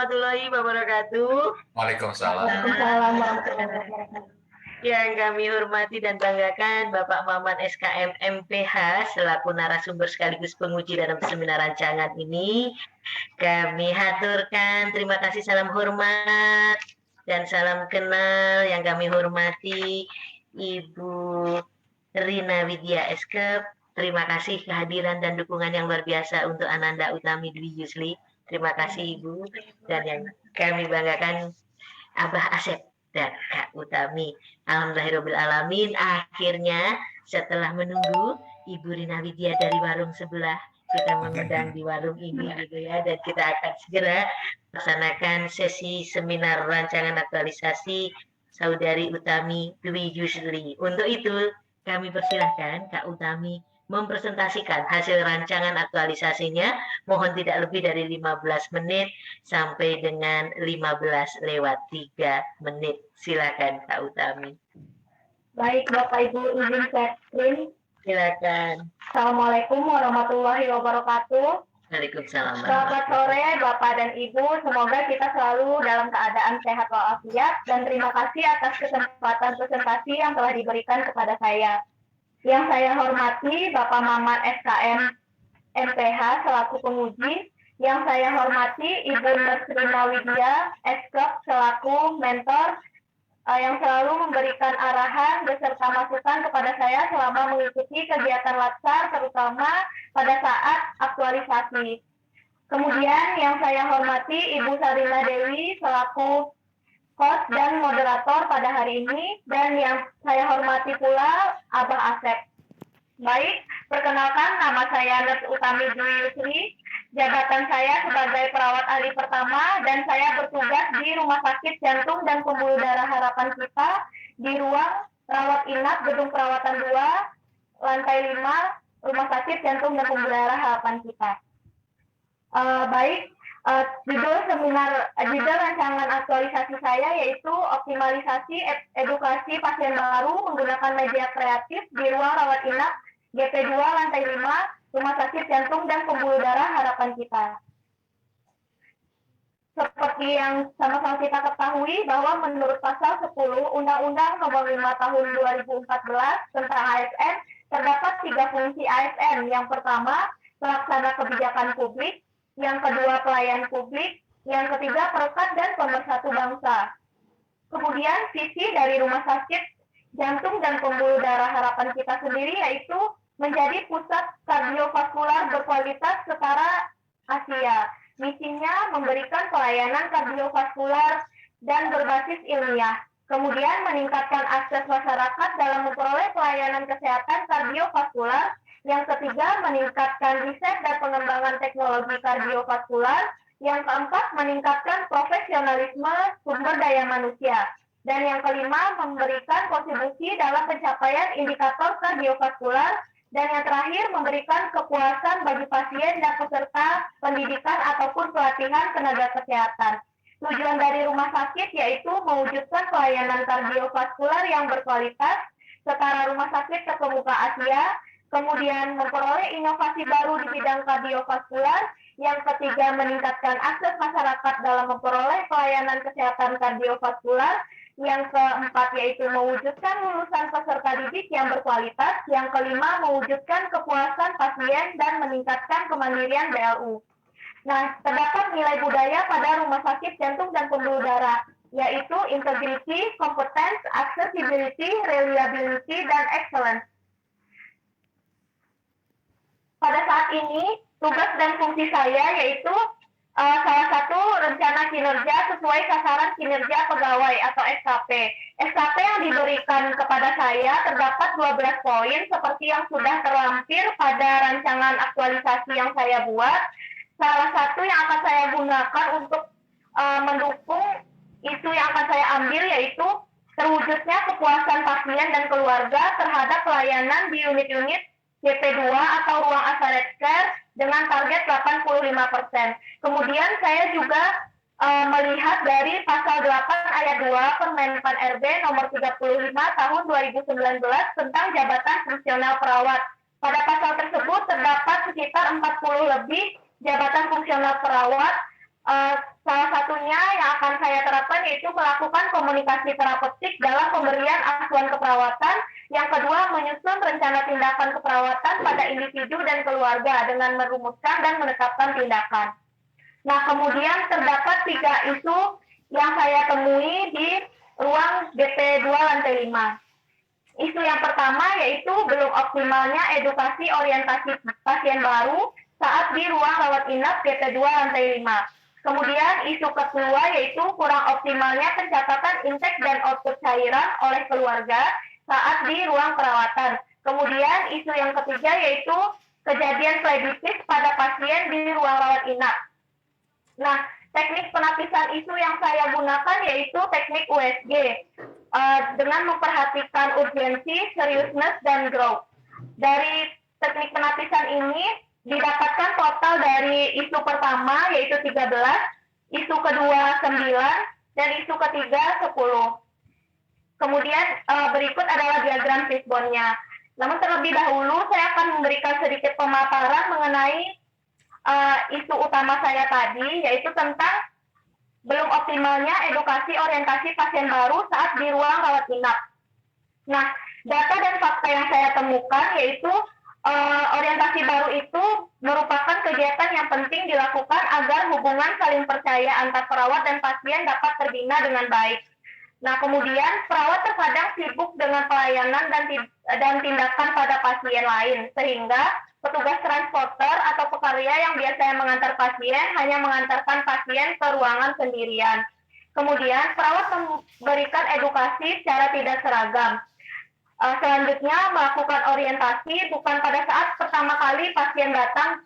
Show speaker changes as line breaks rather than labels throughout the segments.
warahmatullahi wabarakatuh.
Waalaikumsalam.
Waalaikumsalam warahmatullahi wabarakatuh.
Yang kami hormati dan banggakan Bapak Maman SKM MPH selaku narasumber sekaligus penguji dalam seminar rancangan ini. Kami haturkan terima kasih, salam hormat dan salam kenal yang kami hormati Ibu Rina Widya Eskep. Terima kasih kehadiran dan dukungan yang luar biasa untuk Ananda Utami Dwi Yusli. Terima kasih Ibu. Dan yang kami banggakan Abah Asep dan Kak Utami. Alhamdulillahirobbilalamin. Akhirnya setelah menunggu Ibu Rina Widya dari warung sebelah, kita mengundang di warung ini gitu ya, dan kita akan segera melaksanakan sesi seminar rancangan aktualisasi Saudari Utami Dwi Yusli. Untuk itu kami persilahkan Kak Utami mempresentasikan hasil rancangan aktualisasinya. Mohon tidak lebih dari 15 menit sampai dengan 15:03. Silakan Kak Utami.
Baik, Bapak Ibu izin share screen.
Silakan.
Assalamualaikum warahmatullahi wabarakatuh.
Waalaikumsalam.
Selamat sore Bapak dan Ibu. Semoga kita selalu dalam keadaan sehat walafiat, dan terima kasih atas kesempatan presentasi yang telah diberikan kepada saya. Yang saya hormati Bapak Maman SKM MPH selaku penguji, yang saya hormati Ibu Rina Widya Eskep selaku mentor yang selalu memberikan arahan beserta masukan kepada saya selama mengikuti kegiatan latsar, terutama pada saat aktualisasi. Kemudian yang saya hormati Ibu Sarina Dewi selaku host dan moderator pada hari ini, dan yang saya hormati pula Abah Asep. Baik, perkenalkan nama saya Nurse Utami Dwi Yusli. Jabatan saya sebagai perawat ahli pertama, dan saya bertugas di Rumah Sakit Jantung dan Pembuluh Darah Harapan Kita di ruang rawat inap Gedung Perawatan 2, lantai 5, Rumah Sakit Jantung dan Pembuluh Darah Harapan Kita. Judul rancangan aktualisasi saya yaitu optimalisasi edukasi pasien baru menggunakan media kreatif di ruang rawat inap GP2 lantai 5 Rumah Sakit Jantung dan Pembuluh Darah Harapan Kita. Seperti yang sama-sama kita ketahui bahwa menurut pasal 10 Undang-Undang Nomor 5 Tahun 2014 tentang ASN, terdapat 3 fungsi ASN. Yang pertama, pelaksana kebijakan publik; yang kedua, pelayan publik; yang ketiga, perekat dan pemersatu bangsa. Kemudian visi dari Rumah Sakit Jantung dan Pembuluh Darah Harapan Kita sendiri yaitu menjadi pusat kardiovaskular berkualitas setara Asia. Misinya memberikan pelayanan kardiovaskular dan berbasis ilmiah. Kemudian meningkatkan akses masyarakat dalam memperoleh pelayanan kesehatan kardiovaskular. Yang ketiga, meningkatkan riset dan pengembangan teknologi kardiovaskular. Yang keempat, meningkatkan profesionalisme sumber daya manusia. Dan yang kelima, memberikan kontribusi dalam pencapaian indikator kardiovaskular. Dan yang terakhir, memberikan kepuasan bagi pasien dan peserta pendidikan ataupun pelatihan tenaga kesehatan. Tujuan dari rumah sakit yaitu mewujudkan pelayanan kardiovaskular yang berkualitas setara rumah sakit terkemuka Asia, kemudian memperoleh inovasi baru di bidang kardiovaskular. Yang ketiga, meningkatkan akses masyarakat dalam memperoleh pelayanan kesehatan kardiovaskular. Yang keempat yaitu mewujudkan lulusan peserta didik yang berkualitas. Yang kelima, mewujudkan kepuasan pasien dan meningkatkan kemandirian BLU. Nah, terdapat nilai budaya pada Rumah Sakit Jantung dan Pembuluh Darah, yaitu integrity, competence, accessibility, reliability, dan excellence. Pada saat ini, tugas dan fungsi saya yaitu salah satu rencana kinerja sesuai sasaran kinerja pegawai atau SKP. SKP yang diberikan kepada saya terdapat 12 poin seperti yang sudah terlampir pada rancangan aktualisasi yang saya buat. Salah satu yang akan saya gunakan untuk mendukung isu yang akan saya ambil yaitu terwujudnya kepuasan pasien dan keluarga terhadap pelayanan di unit-unit GP2 atau ruang asal care dengan target 85%. Kemudian saya juga melihat dari pasal 8 ayat 2 Permenpan RB nomor 35 tahun 2019 tentang jabatan fungsional perawat. Pada pasal tersebut terdapat sekitar 40 lebih jabatan fungsional perawat Salah satunya yang akan saya terapkan yaitu melakukan komunikasi terapeutik dalam pemberian asuhan keperawatan. Yang kedua, menyusun rencana tindakan keperawatan pada individu dan keluarga dengan merumuskan dan menetapkan tindakan. Nah, kemudian terdapat 3 isu yang saya temui di ruang GP2 lantai 5. Isu yang pertama yaitu belum optimalnya edukasi orientasi pasien baru saat di ruang rawat inap GP2 lantai 5. Kemudian isu kedua yaitu kurang optimalnya pencatatan intake dan output cairan oleh keluarga saat di ruang perawatan. Kemudian isu yang ketiga yaitu kejadian flebitis pada pasien di ruang rawat inap. Nah, teknik penapisan isu yang saya gunakan yaitu teknik USG dengan memperhatikan urgensi, seriousness, dan growth. Dari teknik penapisan ini didapatkan total dari isu pertama yaitu 13, isu kedua 9, dan isu ketiga 10. Kemudian berikut adalah diagram fishbone-nya. Namun terlebih dahulu saya akan memberikan sedikit pemaparan mengenai isu utama saya tadi, yaitu tentang belum optimalnya edukasi orientasi pasien baru saat di ruang rawat inap. Nah, data dan fakta yang saya temukan yaitu orientasi baru itu merupakan kegiatan yang penting dilakukan agar hubungan saling percaya antar perawat dan pasien dapat terbina dengan baik. Nah, kemudian perawat terkadang sibuk dengan pelayanan dan tindakan pada pasien lain, sehingga petugas transporter atau pekarya yang biasanya mengantar pasien hanya mengantarkan pasien ke ruangan sendirian. Kemudian perawat memberikan edukasi secara tidak seragam. Selanjutnya melakukan orientasi bukan pada saat pertama kali pasien datang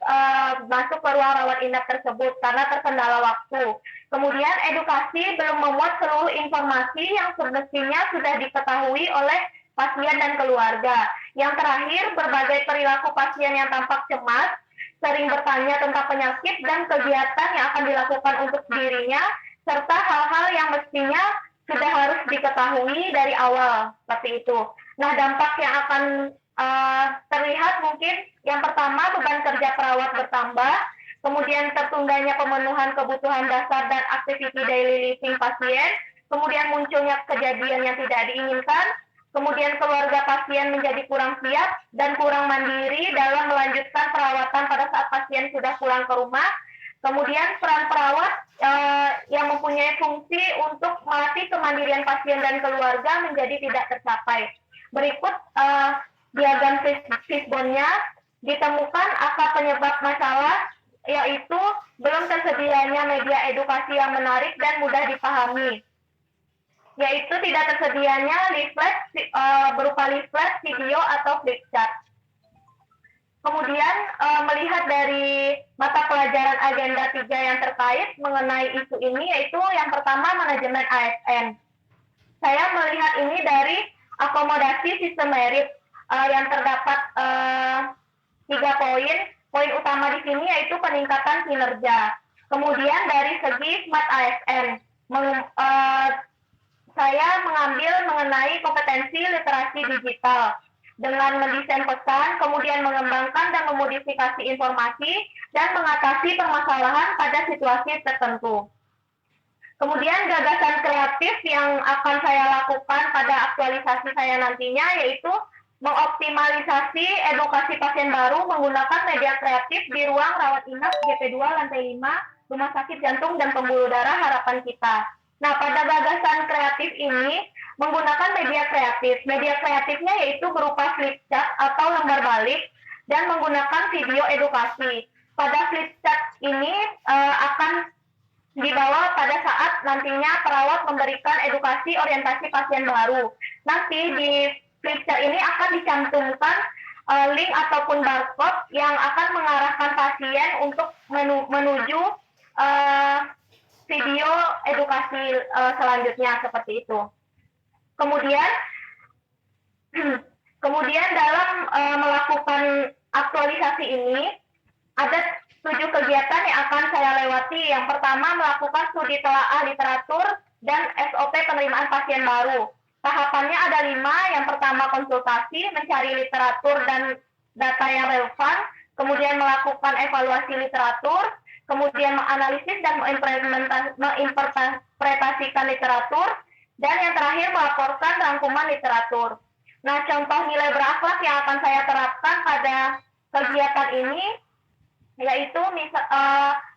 masuk ke ruang rawat inap tersebut karena terkendala waktu. Kemudian edukasi belum memuat seluruh informasi yang semestinya sudah diketahui oleh pasien dan keluarga. Yang terakhir, berbagai perilaku pasien yang tampak cemas, sering bertanya tentang penyakit dan kegiatan yang akan dilakukan untuk dirinya, serta hal-hal yang mestinya sudah harus diketahui dari awal, seperti itu. Nah, dampak yang akan terlihat mungkin yang pertama beban kerja perawat bertambah, kemudian tertundanya pemenuhan kebutuhan dasar dan activity daily living pasien, kemudian munculnya kejadian yang tidak diinginkan, kemudian keluarga pasien menjadi kurang siap dan kurang mandiri dalam melanjutkan perawatan pada saat pasien sudah pulang ke rumah. Kemudian peran perawat yang mempunyai fungsi untuk melatih kemandirian pasien dan keluarga menjadi tidak tercapai. Berikut diagram fishbone-nya, ditemukan akar penyebab masalah yaitu belum tersedianya media edukasi yang menarik dan mudah dipahami, yaitu tidak tersedianya leaflet berupa leaflet, video, atau flipchart. Kemudian melihat dari mata pelajaran agenda 3 yang terkait mengenai isu ini, yaitu yang pertama manajemen ASN. Saya melihat ini dari akomodasi sistem merit yang terdapat 3 poin. Poin utama di sini yaitu peningkatan kinerja. Kemudian dari segi smart ASN, saya mengambil mengenai kompetensi literasi digital dengan mendesain pesan, kemudian mengembangkan dan memodifikasi informasi, dan mengatasi permasalahan pada situasi tertentu. Kemudian gagasan kreatif yang akan saya lakukan pada aktualisasi saya nantinya yaitu mengoptimalisasi edukasi pasien baru menggunakan media kreatif di ruang rawat inap GP2 lantai 5 Rumah Sakit Jantung dan Pembuluh Darah Harapan Kita. Nah, pada gagasan kreatif ini menggunakan media kreatif. Media kreatifnya yaitu berupa flipchart atau lembar balik dan menggunakan video edukasi. Pada flipchart ini akan dibawa pada saat nantinya perawat memberikan edukasi orientasi pasien baru. Nanti di flipchart ini akan dicantumkan link ataupun barcode yang akan mengarahkan pasien untuk menuju video edukasi selanjutnya seperti itu. Kemudian dalam melakukan aktualisasi ini ada 7 kegiatan yang akan saya lewati. Yang pertama melakukan studi telaah literatur dan SOP penerimaan pasien baru. Tahapannya ada 5. Yang pertama konsultasi, mencari literatur dan data yang relevan, kemudian melakukan evaluasi literatur, kemudian menganalisis dan menginterpretasikan literatur, dan yang terakhir melaporkan rangkuman literatur. Nah, contoh nilai berakhlak yang akan saya terapkan pada kegiatan ini yaitu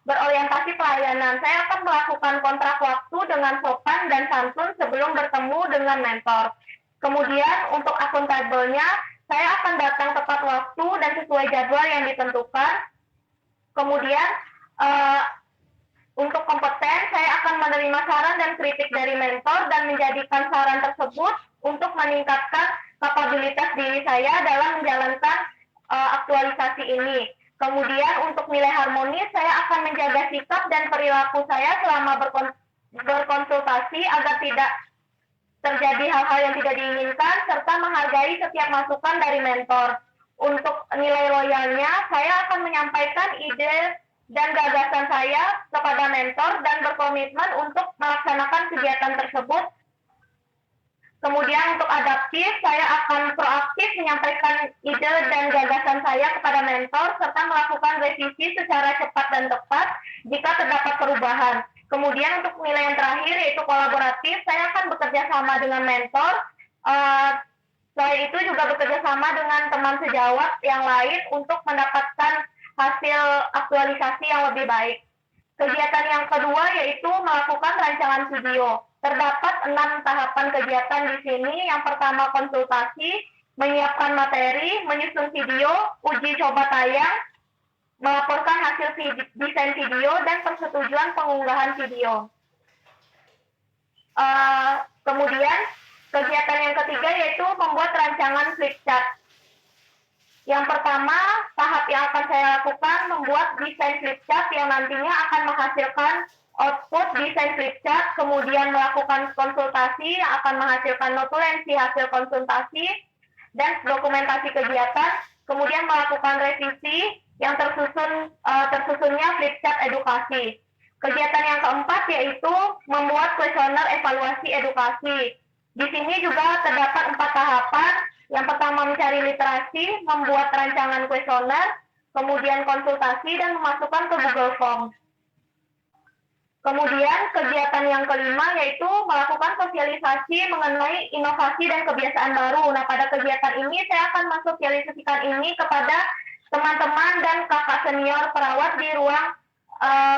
berorientasi pelayanan. Saya akan melakukan kontrak waktu dengan sopan dan santun sebelum bertemu dengan mentor. Kemudian untuk akuntabelnya, saya akan datang tepat waktu dan sesuai jadwal yang ditentukan. Kemudian untuk kompeten, saya akan menerima saran dan kritik dari mentor dan menjadikan saran tersebut untuk meningkatkan kapabilitas diri saya dalam menjalankan aktualisasi ini. Kemudian untuk nilai harmonis, saya akan menjaga sikap dan perilaku saya selama berkonsultasi agar tidak terjadi hal-hal yang tidak diinginkan, serta menghargai setiap masukan dari mentor. Untuk nilai loyalnya, saya akan menyampaikan ide dan gagasan saya kepada mentor dan berkomitmen untuk melaksanakan kegiatan tersebut. Kemudian untuk adaptif, saya akan proaktif menyampaikan ide dan gagasan saya kepada mentor serta melakukan revisi secara cepat dan tepat jika terdapat perubahan. Kemudian untuk nilai yang terakhir yaitu kolaboratif, saya akan bekerja sama dengan mentor. Selain itu juga bekerja sama dengan teman sejawat yang lain untuk mendapatkan hasil aktualisasi yang lebih baik. Kegiatan yang kedua yaitu melakukan rancangan video. Terdapat 6 tahapan kegiatan di sini. Yang pertama konsultasi, menyiapkan materi, menyusun video, uji coba tayang, melaporkan hasil desain video, dan persetujuan pengunggahan video. Kemudian kegiatan yang ketiga yaitu membuat rancangan flipchart. Yang pertama, tahap yang akan saya lakukan membuat desain flipchart yang nantinya akan menghasilkan output desain flipchart, kemudian melakukan konsultasi yang akan menghasilkan notulensi hasil konsultasi dan dokumentasi kegiatan, kemudian melakukan revisi yang tersusunnya flipchart edukasi. Kegiatan yang keempat yaitu membuat kuesioner evaluasi edukasi. Di sini juga terdapat 4 tahapan. Yang pertama mencari literasi, membuat rancangan kuesioner, kemudian konsultasi dan memasukkan ke Google Forms. Kemudian kegiatan yang kelima yaitu melakukan sosialisasi mengenai inovasi dan kebiasaan baru. Nah, pada kegiatan ini saya akan mensosialisasikan ini kepada teman-teman dan kakak senior perawat di ruang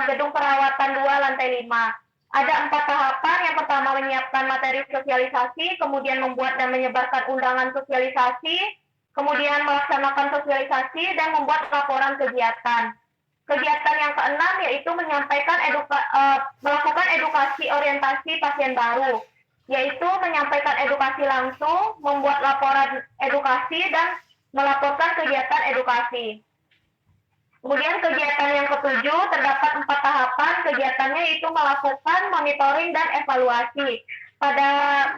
gedung perawatan 2 lantai 5. Ada 4 tahapan. Yang pertama menyiapkan materi sosialisasi, kemudian membuat dan menyebarkan undangan sosialisasi, kemudian melaksanakan sosialisasi dan membuat laporan kegiatan. Kegiatan yang keenam yaitu menyampaikan melakukan edukasi orientasi pasien baru, yaitu menyampaikan edukasi langsung, membuat laporan edukasi dan melaporkan kegiatan edukasi. Kemudian kegiatan yang ketujuh terdapat 4 tahapan. Kegiatannya yaitu melakukan monitoring dan evaluasi. Pada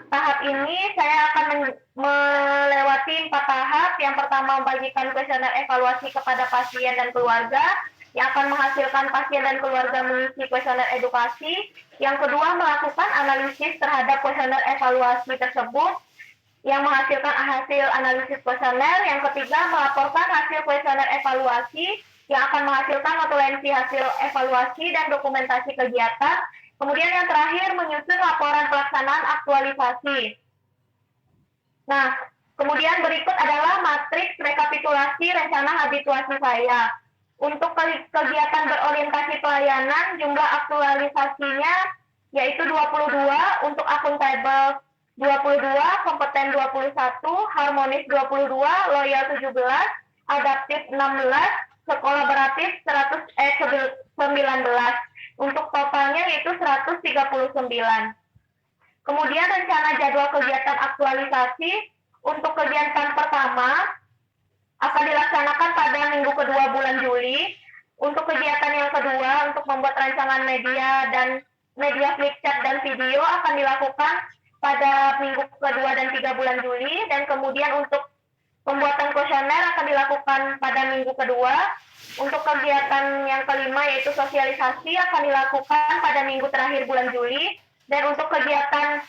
tahap ini saya akan melewati 4 tahap. Yang pertama membagikan kuesioner evaluasi kepada pasien dan keluarga, yang akan menghasilkan pasien dan keluarga mengisi kuesioner edukasi. Yang kedua melakukan analisis terhadap kuesioner evaluasi tersebut, yang menghasilkan hasil analisis kuesioner. Yang ketiga melaporkan hasil kuesioner evaluasi, yang akan menghasilkan notulensi hasil evaluasi dan dokumentasi kegiatan. Kemudian yang terakhir menyusun laporan pelaksanaan aktualisasi. Nah, kemudian berikut adalah matriks rekapitulasi rencana habituasi saya. Untuk kegiatan berorientasi pelayanan, jumlah aktualisasinya yaitu 22, untuk akuntabel 22, kompeten 21, harmonis 22, loyal 17, adaptif 16, kolaboratif 19. Untuk totalnya yaitu 139. Kemudian rencana jadwal kegiatan aktualisasi. Untuk kegiatan pertama akan dilaksanakan pada minggu kedua bulan Juli. Untuk kegiatan yang kedua, untuk membuat rancangan media dan media flipchart dan video akan dilakukan pada minggu kedua dan 3 bulan Juli. Dan kemudian untuk pembuatan kuesioner akan dilakukan pada minggu kedua. Untuk kegiatan yang kelima yaitu sosialisasi akan dilakukan pada minggu terakhir bulan Juli. Dan untuk kegiatan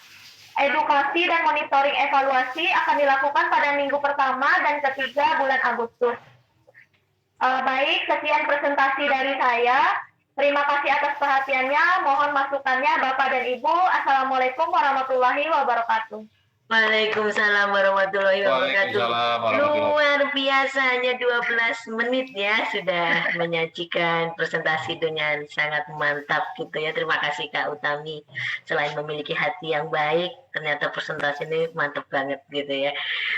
edukasi dan monitoring evaluasi akan dilakukan pada minggu pertama dan ketiga bulan Agustus. Baik, sekian presentasi dari saya. Terima kasih atas perhatiannya. Mohon masukannya Bapak dan Ibu. Assalamualaikum warahmatullahi wabarakatuh.
Waalaikumsalam warahmatullahi wabarakatuh.
Waalaikumsalam warahmatullahi
Luar biasa, hanya 12 menit ya sudah menyajikan presentasi dengan sangat mantap gitu ya. Terima kasih Kak Utami. Selain memiliki hati yang baik, ternyata presentasi ini mantap banget gitu ya.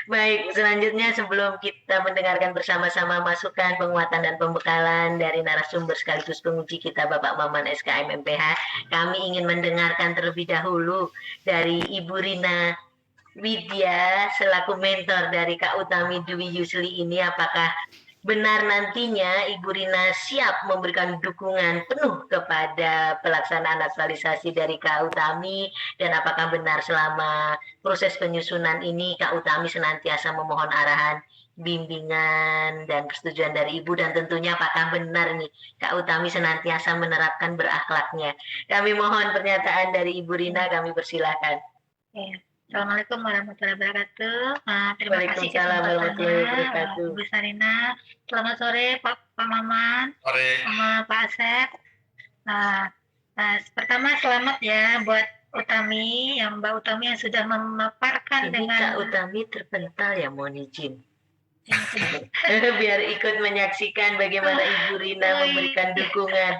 Baik, selanjutnya sebelum kita mendengarkan bersama-sama masukan, penguatan dan pembekalan dari narasumber sekaligus penguji kita Bapak Maman SKM MPH, kami ingin mendengarkan terlebih dahulu dari Ibu Rina Widya selaku mentor dari Kak Utami Dwi Yusli ini, apakah benar nantinya Ibu Rina siap memberikan dukungan penuh kepada pelaksanaan aktualisasi dari Kak Utami, dan apakah benar selama proses penyusunan ini Kak Utami senantiasa memohon arahan, bimbingan dan persetujuan dari Ibu, dan tentunya apakah benar nih Kak Utami senantiasa menerapkan berakhlaknya. Kami mohon pernyataan dari Ibu Rina, kami persilahkan.
Assalamualaikum warahmatullahi wabarakatuh. Terima kasih
Waalaikumsalam warahmatullahi wabarakatuh.
Bu Sarina. Selamat sore Pak Maman,
Sore.
sama Pak Asep. Pertama selamat ya buat Utami, Mbak Utami yang sudah memaparkan
Ini
dengan
Kak Utami terpental ya, mohon izin. Biar ikut menyaksikan bagaimana Ibu Rina memberikan dukungan.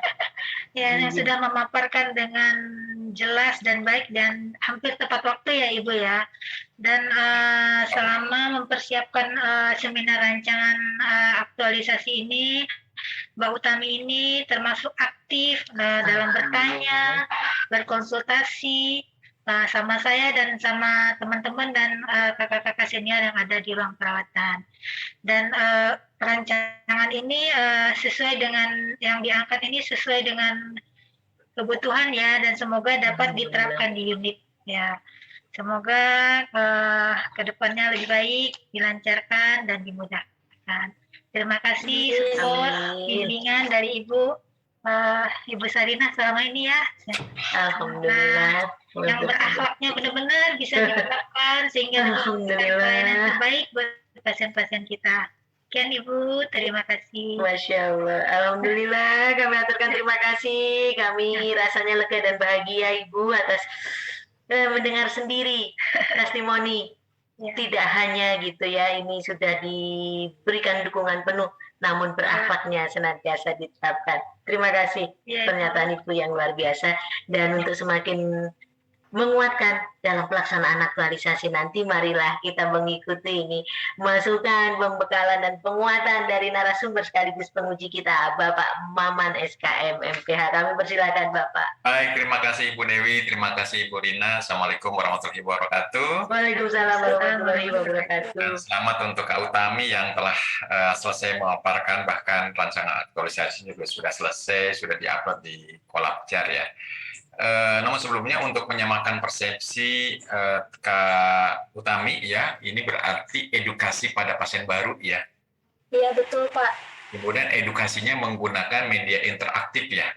ya, yang sudah memaparkan dengan jelas dan baik dan hampir tepat waktu ya Ibu ya. Dan selama mempersiapkan seminar rancangan aktualisasi ini, Mbak Utami ini termasuk aktif dalam bertanya, berkonsultasi sama saya dan sama teman-teman dan kakak-kakak senior yang ada di ruang perawatan. Dan rancangan ini sesuai dengan yang diangkat ini sesuai dengan kebutuhan ya, dan semoga dapat diterapkan di unit ya. Semoga kedepannya lebih baik, dilancarkan dan dimudahkan. Terima kasih support bimbingan dari Ibu Sarina selama ini ya.
Alhamdulillah.
Yang berakhlaknya benar-benar bisa diterapkan sehingga memberikan pelayanan terbaik buat pasien-pasien kita. Sekian Ibu, terima kasih.
Masya Allah, Alhamdulillah, kami aturkan terima kasih. Kami rasanya lega dan bahagia Ibu atas mendengar sendiri testimoni. Tidak hanya gitu ya, ini sudah diberikan dukungan penuh, namun berakhlaknya senantiasa ditetapkan. Terima kasih pernyataan Ibu yang luar biasa. Dan untuk semakin menguatkan dalam pelaksanaan aktualisasi nanti, marilah kita mengikuti ini masukan, pembekalan dan penguatan dari narasumber sekaligus penguji kita Bapak Maman SKM MPH. Kami persilakan Bapak.
Baik, terima kasih Ibu Dewi, terima kasih Ibu Rina. Assalamualaikum warahmatullahi wabarakatuh.
Waalaikumsalam warahmatullahi wabarakatuh.
Dan selamat untuk Kak Utami yang telah selesai memaparkan, bahkan rancangan aktualisasi juga sudah selesai, sudah diupload di Kolabjar ya. Namun sebelumnya untuk menyamakan persepsi Kak Utami ya, ini berarti edukasi pada pasien baru ya.
Iya betul Pak.
Kemudian edukasinya menggunakan media interaktif ya,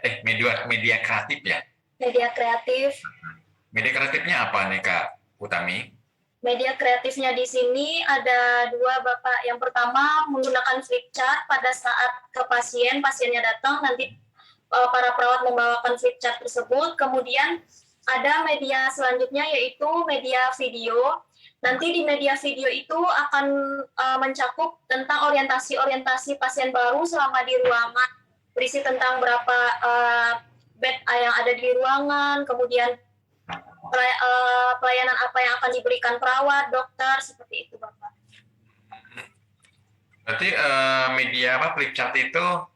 media kreatif ya.
Media kreatif.
Media kreatifnya apa nih Kak Utami?
Media kreatifnya di sini ada dua Bapak. Yang pertama menggunakan flip chart pada saat ke pasiennya datang, nanti para perawat membawakan flip chart tersebut. Kemudian ada media selanjutnya yaitu media video. Nanti di media video itu akan mencakup tentang orientasi pasien baru selama di ruangan, berisi tentang berapa bed yang ada di ruangan, kemudian pelayanan apa yang akan diberikan perawat, dokter, seperti itu Bapak.
Berarti media flip chart itu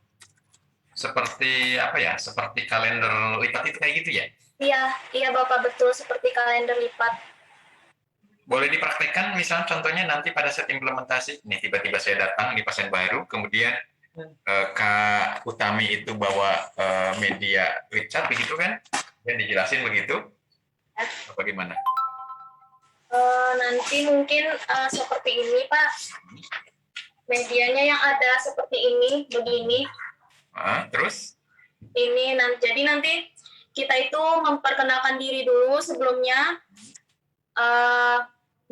seperti apa ya? Seperti kalender lipat itu kayak gitu ya?
Iya Bapak, betul, seperti kalender lipat.
Boleh dipraktekkan misalnya contohnya nanti pada saat implementasi, nih tiba-tiba saya datang di pasien baru, kemudian Kak Utami itu bawa media flip chart begitu kan? Dan dijelasin begitu? Bagaimana?
Nanti mungkin seperti ini Pak. Medianya yang ada seperti ini, begini.
Terus?
Jadi nanti kita itu memperkenalkan diri dulu sebelumnya,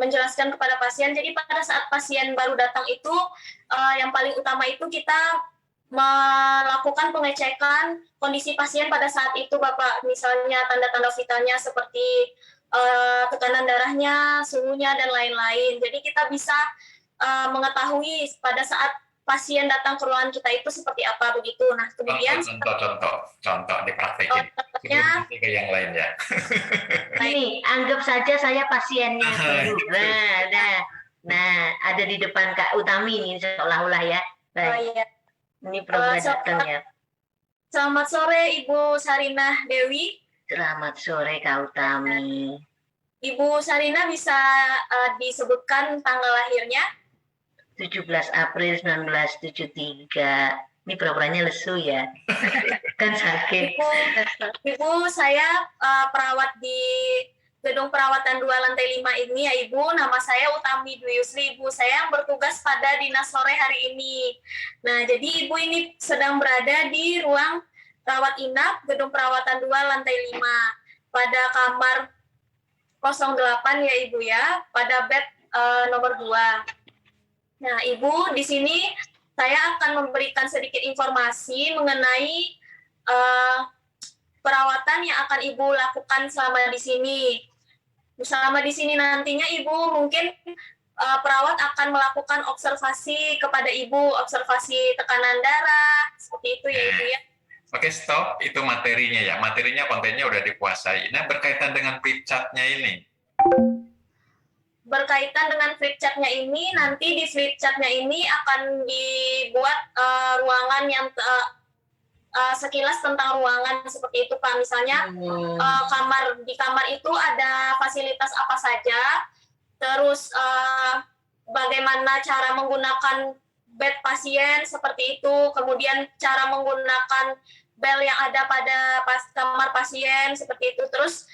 menjelaskan kepada pasien. Jadi pada saat pasien baru datang itu yang paling utama itu kita
melakukan pengecekan kondisi pasien pada saat itu, Bapak. Misalnya tanda-tanda vitalnya seperti tekanan darahnya, suhunya, dan lain-lain. Jadi kita bisa mengetahui pada saat pasien datang ke ruangan kita itu seperti apa begitu. Nah, kemudian
Contoh dipraktekin. Sebelum nanti ke yang lain ya.
Ini anggap saja saya pasiennya dulu. Nah, ada di depan Kak Utami ini seolah-olah ya. Baik.
ya.
Ini program datangnya.
Selamat sore Ibu Sarinah Dewi.
Selamat sore Kak Utami.
Ibu Sarinah bisa disebutkan tanggal lahirnya?
17 April 1973. Ini programnya lesu ya. Kan sakit.
Ibu, saya perawat di Gedung Perawatan 2 lantai 5 ini ya Ibu. Nama saya Utami Dwi Yusri, Ibu. Saya yang bertugas pada dinas sore hari ini. Nah, jadi Ibu ini sedang berada di ruang rawat inap Gedung Perawatan 2 lantai 5 pada kamar 08 ya Ibu ya, pada bed nomor 2. Nah, Ibu, di sini saya akan memberikan sedikit informasi mengenai perawatan yang akan Ibu lakukan selama di sini. Selama di sini nantinya Ibu mungkin perawat akan melakukan observasi kepada Ibu, observasi tekanan darah, seperti itu ya Ibu ya.
Oke, stop. Itu materinya ya. Materinya, kontennya udah dikuasai. Nah, berkaitan dengan flip chart-nya ini.
Berkaitan dengan flip chart-nya ini, nanti di flip chart-nya ini akan dibuat ruangan yang sekilas tentang ruangan seperti itu Pak. Misalnya di kamar itu ada fasilitas apa saja, terus bagaimana cara menggunakan bed pasien seperti itu, kemudian cara menggunakan bel yang ada pada kamar pasien seperti itu, terus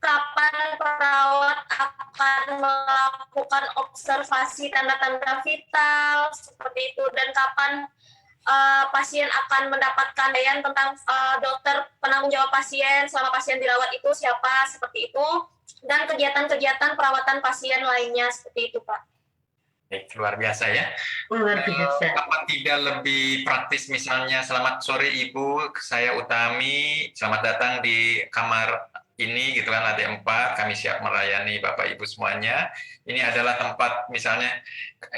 kapan perawat akan melakukan observasi tanda-tanda vital seperti itu, dan kapan pasien akan mendapatkan layanan tentang dokter penanggung jawab pasien selama pasien dirawat itu siapa, seperti itu, dan kegiatan-kegiatan perawatan pasien lainnya seperti itu Pak.
Luar biasa ya.
Luar biasa.
Apa tidak lebih praktis misalnya, selamat sore Ibu, saya Utami, selamat datang di kamar ini gitu kan, lantai 4, kami siap melayani Bapak Ibu semuanya. Ini adalah tempat misalnya,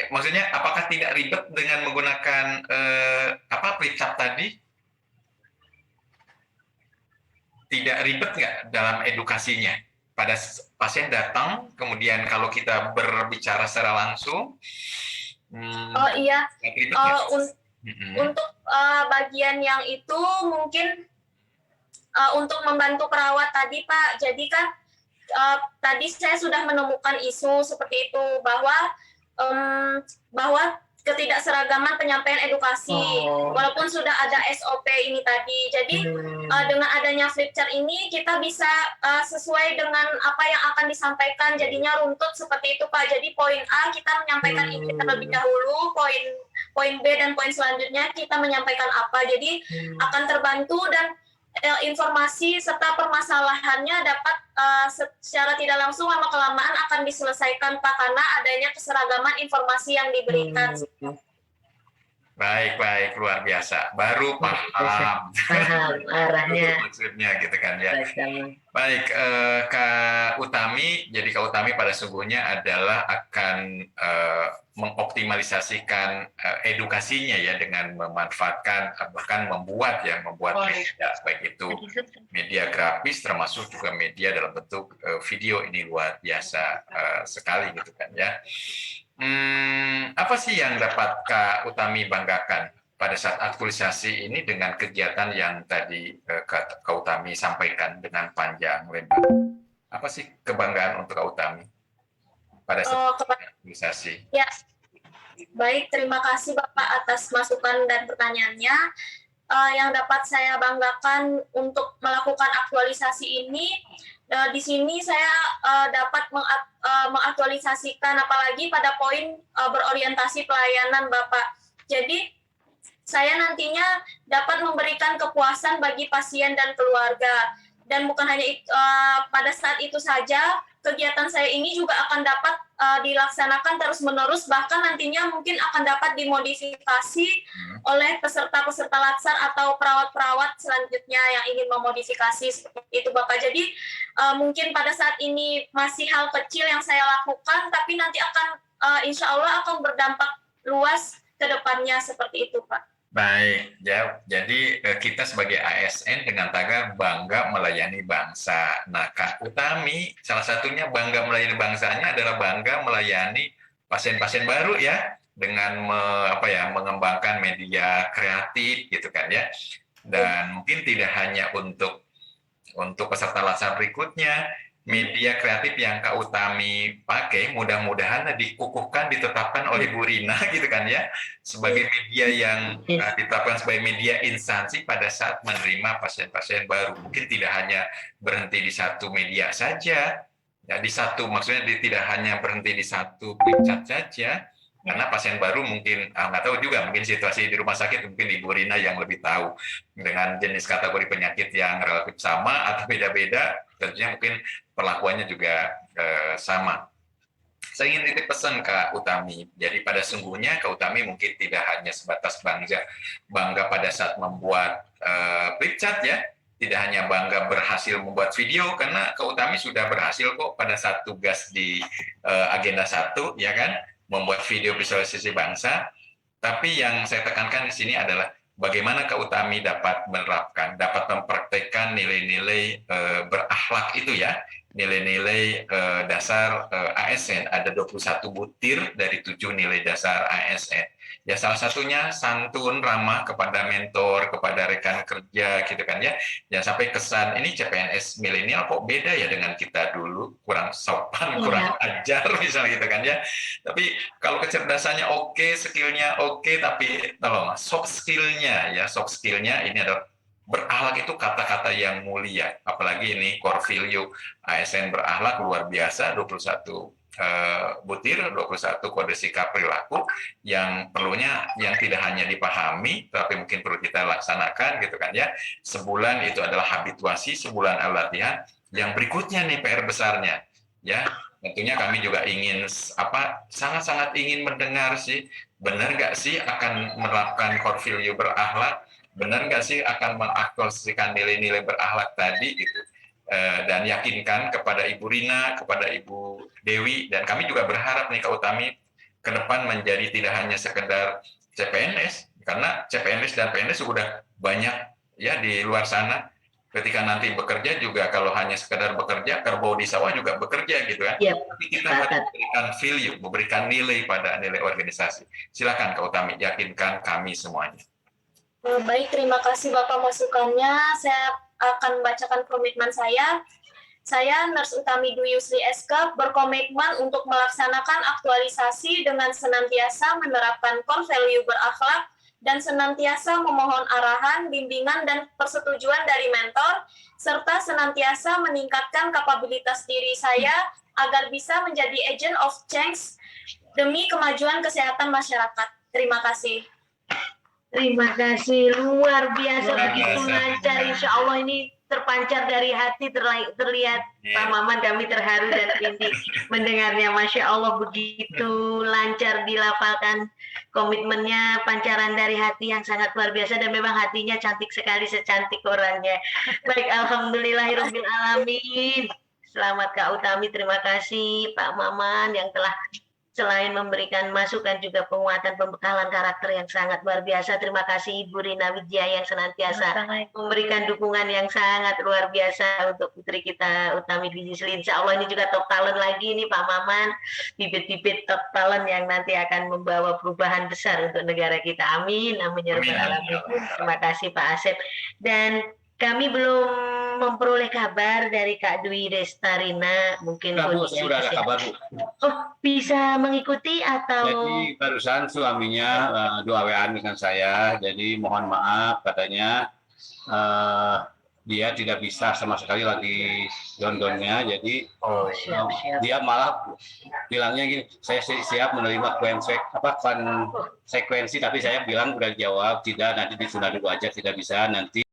maksudnya apakah tidak ribet dengan menggunakan flip chart tadi? Tidak ribet nggak dalam edukasinya? Pada pasien datang, kemudian kalau kita berbicara secara langsung,
untuk bagian yang itu mungkin untuk membantu perawat tadi Pak, jadi kan tadi saya sudah menemukan isu seperti itu bahwa ketidakseragaman penyampaian edukasi, walaupun sudah ada SOP ini tadi. Jadi dengan adanya flip chart ini kita bisa sesuai dengan apa yang akan disampaikan, jadinya runtut seperti itu Pak. Jadi poin A kita menyampaikan ini terlebih dahulu, poin B dan poin selanjutnya kita menyampaikan apa. Jadi akan terbantu dan informasi serta permasalahannya dapat secara tidak langsung lama-kelamaan akan diselesaikan Pak, karena adanya keseragaman informasi yang diberikan.
Baik, luar biasa. Baru paham
arahnya.
Maksudnya gitu kan ya. Baik, Kak Utami. Jadi Kak Utami pada sungguhnya adalah akan mengoptimalisasikan edukasinya ya dengan memanfaatkan bahkan membuat media, baik itu media grafis termasuk juga media dalam bentuk video. Ini luar biasa sekali gitu kan ya. Apa sih yang dapat Kak Utami banggakan pada saat aktualisasi ini dengan kegiatan yang tadi Kak Utami sampaikan dengan panjang lebar? Apa sih kebanggaan untuk Kak Utami pada saat aktualisasi?
Ya, baik, terima kasih Bapak atas masukan dan pertanyaannya. Yang dapat saya banggakan untuk melakukan aktualisasi ini, di sini saya dapat mengaktualisasikan apalagi pada poin berorientasi pelayanan Bapak. Jadi saya nantinya dapat memberikan kepuasan bagi pasien dan keluarga. Dan bukan hanya pada saat itu saja, kegiatan saya ini juga akan dapat dilaksanakan terus-menerus, bahkan nantinya mungkin akan dapat dimodifikasi oleh peserta-peserta latsar atau perawat-perawat selanjutnya yang ingin memodifikasi seperti itu Bapak. Jadi mungkin pada saat ini masih hal kecil yang saya lakukan, tapi nanti akan insya Allah akan berdampak luas ke depannya seperti itu Pak.
Baik, jadi kita sebagai ASN dengan tagar bangga melayani bangsa. Nah, Kak Utami, salah satunya bangga melayani bangsanya adalah bangga melayani pasien-pasien baru ya, dengan mengembangkan media kreatif gitu kan ya. Dan mungkin tidak hanya untuk peserta latsar berikutnya, media kreatif yang Kak Utami pakai mudah-mudahan dikukuhkan, ditetapkan oleh Bu Rina gitu kan ya, sebagai media yang ditetapkan sebagai media instansi pada saat menerima pasien-pasien baru. Mungkin tidak hanya berhenti di satu media saja, ya maksudnya tidak hanya berhenti di satu pecat saja, karena pasien baru mungkin nggak tahu juga, mungkin situasi di rumah sakit mungkin Ibu Rina yang lebih tahu dengan jenis kategori penyakit yang relatif sama atau beda-beda, tentunya mungkin perlakuannya juga sama. Saya ingin titip pesan Kak Utami. Jadi pada sungguhnya Kak Utami mungkin tidak hanya sebatas bangga pada saat membuat flipchart ya, tidak hanya bangga berhasil membuat video, karena Kak Utami sudah berhasil kok pada saat tugas di agenda 1 ya kan, membuat video visualisasi bangsa. Tapi yang saya tekankan di sini adalah bagaimana Kak Utami dapat menerapkan, dapat mempraktekkan nilai-nilai berakhlak itu ya, nilai-nilai dasar ASN. Ada 21 butir dari 7 nilai dasar ASN. Ya salah satunya santun, ramah kepada mentor, kepada rekan kerja gitu kan ya. Jangan sampai kesan ini CPNS milenial kok beda ya dengan kita dulu, kurang sopan, kurang ajar misalnya gitu kan ya. Tapi kalau kecerdasannya oke, skillnya oke, tapi tolong soft skillnya ya, soft skillnya ini adalah berakhlak itu kata-kata yang mulia. Apalagi ini core value ASN berakhlak luar biasa, 21 butir, 21 kode sikap perilaku yang perlunya yang tidak hanya dipahami tapi mungkin perlu kita laksanakan gitu kan ya. Sebulan itu adalah habituasi, sebulan adalah latihan. Yang berikutnya nih PR besarnya ya, tentunya kami juga ingin sangat-sangat ingin mendengar sih, benar nggak sih akan menerapkan core value berakhlak, benar nggak sih akan mengaktualisasikan nilai-nilai berakhlak tadi gitu. Dan yakinkan kepada Ibu Rina, kepada Ibu Dewi, dan kami juga berharap nih Kak Utami ke depan menjadi tidak hanya sekedar CPNS, karena CPNS dan PNS sudah banyak ya di luar sana. Ketika nanti bekerja juga kalau hanya sekedar bekerja, kerbau di sawah juga bekerja gitu kan. Tapi kita harus memberikan value, memberikan nilai pada nilai organisasi. Silakan Kak Utami, yakinkan kami semuanya.
Baik, terima kasih Bapak masukannya. Saya akan membacakan komitmen saya. Saya, Nurse Utami Dwi Yusri SK, berkomitmen untuk melaksanakan aktualisasi dengan senantiasa menerapkan core value berakhlak dan senantiasa memohon arahan, bimbingan, dan persetujuan dari mentor, serta senantiasa meningkatkan kapabilitas diri saya agar bisa menjadi agent of change demi kemajuan kesehatan masyarakat. Terima kasih.
Terima kasih, luar biasa, begitu lancar. Insya Allah ini terpancar dari hati, terlihat Pak Maman, kami terharu dan merinding mendengarnya. Masya Allah, begitu lancar dilafalkan komitmennya, pancaran dari hati yang sangat luar biasa, dan memang hatinya cantik sekali, secantik orangnya. Baik, alhamdulillahirabbil alamin. Selamat Kak Utami, terima kasih Pak Maman yang telah selain memberikan masukan juga penguatan pembekalan karakter yang sangat luar biasa. Terima kasih Ibu Rina Wijaya yang senantiasa memberikan dukungan yang sangat luar biasa untuk putri kita Utami Dwi Yusri. Insya Allah ini juga top talent lagi nih Pak Maman, bibit-bibit top talent yang nanti akan membawa perubahan besar untuk negara kita. Amin, amin ya rabbal alamin. Terima kasih Pak Asep. Dan kami belum memperoleh kabar dari Kak Dwi Restarina, mungkin
sudah ada kabar Bu.
Oh, bisa mengikuti atau?
Jadi barusan suaminya dua WA dengan saya, jadi mohon maaf katanya dia tidak bisa sama sekali lagi down-downnya, jadi dia malah bilangnya gini, saya siap menerima konsekuensi, tapi saya bilang udah dijawab tidak, nanti ditunda dulu aja, tidak bisa nanti.